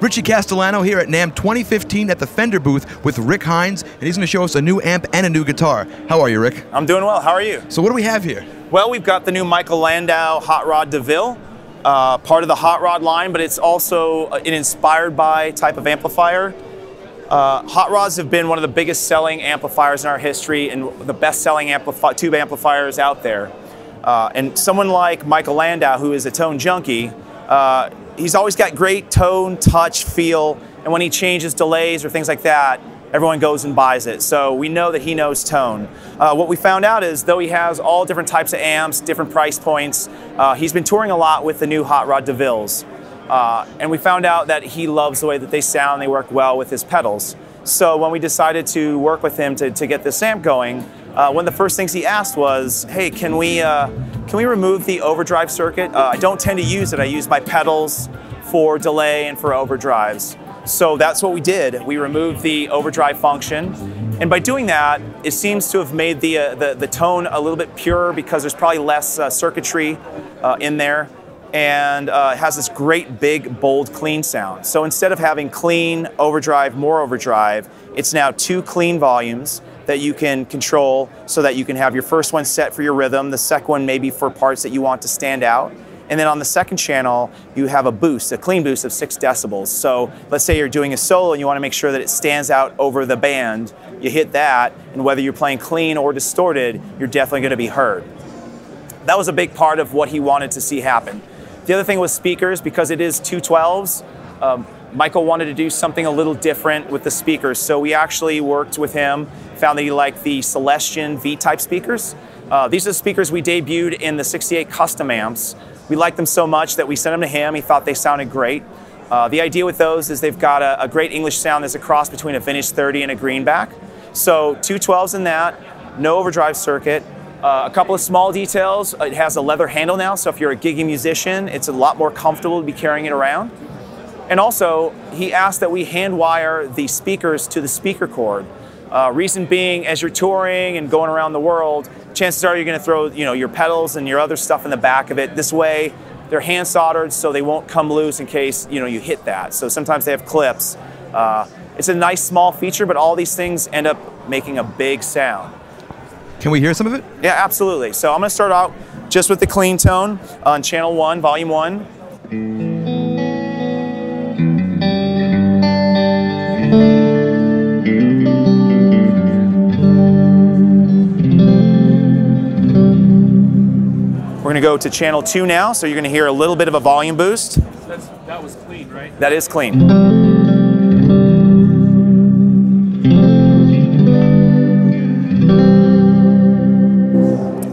Richie Castellano here at NAMM 2015 at the Fender booth with Rick Hines, and he's going to show us a new amp and a new guitar. How are you, Rick? I'm doing well. How are you? So what do we have here? Well, we've got the new Landau Hot Rod Deville, part of the Hot Rod line, but it's also an inspired by type of amplifier. Hot rods have been one of the biggest selling amplifiers in our history and the best selling tube amplifiers out there. And someone like Landau, who is a tone junkie, he's always got great tone, touch, feel, and when he changes delays or things like that, everyone goes and buys it. So we know that he knows tone. What we found out is, though he has all different types of amps, different price points, he's been touring a lot with the new Hot Rod Devilles. And we found out that he loves the way that they sound, they work well with his pedals. So when we decided to work with him to get this amp going, one of the first things he asked was, hey, can we remove the overdrive circuit? I don't tend to use it. I use my pedals for delay and for overdrives. So that's what we did. We removed the overdrive function. And by doing that, it seems to have made the tone a little bit purer because there's probably less circuitry in there. And it has this great, big, bold, clean sound. So instead of having clean, overdrive, more overdrive, it's now two clean volumes that you can control so that you can have your first one set for your rhythm, the second one maybe for parts that you want to stand out. And then on the second channel, you have a boost, a clean boost of 6 decibels. So let's say you're doing a solo and you want to make sure that it stands out over the band. You hit that, and whether you're playing clean or distorted, you're definitely going to be heard. That was a big part of what he wanted to see happen. The other thing was speakers, because it is 212s. Michael wanted to do something a little different with the speakers, so we actually worked with him, found that he liked the Celestion V-type speakers. These are the speakers we debuted in the 68 custom amps. We liked them so much that we sent them to him. He thought they sounded great. The idea with those is they've got a great English sound that's a cross between a vintage 30 and a greenback. So 212s in that, no overdrive circuit. A couple of small details. It has a leather handle now, so if you're a gigging musician, it's a lot more comfortable to be carrying it around. And also, he asked that we hand wire the speakers to the speaker cord. Reason being, as you're touring and going around the world, chances are you're going to throw, your pedals and your other stuff in the back of it. This way, they're hand soldered, so they won't come loose in case you hit that. So sometimes they have clips. It's a nice small feature, but all these things end up making a big sound. Can we hear some of it? Yeah, absolutely. So I'm going to start out just with the clean tone on channel 1, volume 1. We're going to go to channel 2 now, so you're going to hear a little bit of a volume boost. That was clean, right? That is clean.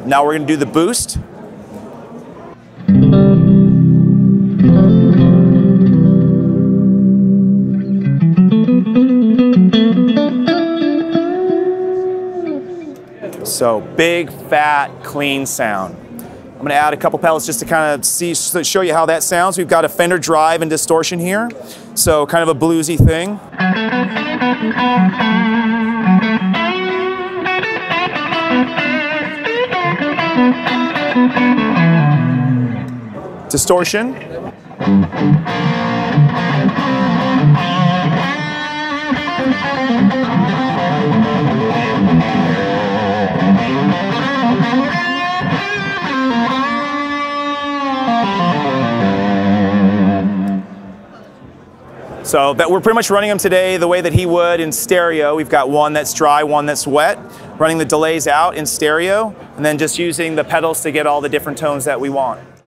Now we're going to do the boost. So big, fat, clean sound. I'm going to add a couple pedals just to kind of show you how that sounds. We've got a Fender drive and distortion here, so kind of a bluesy thing. Distortion. So that we're pretty much running them today the way that he would in stereo. We've got one that's dry, one that's wet, running the delays out in stereo, and then just using the pedals to get all the different tones that we want.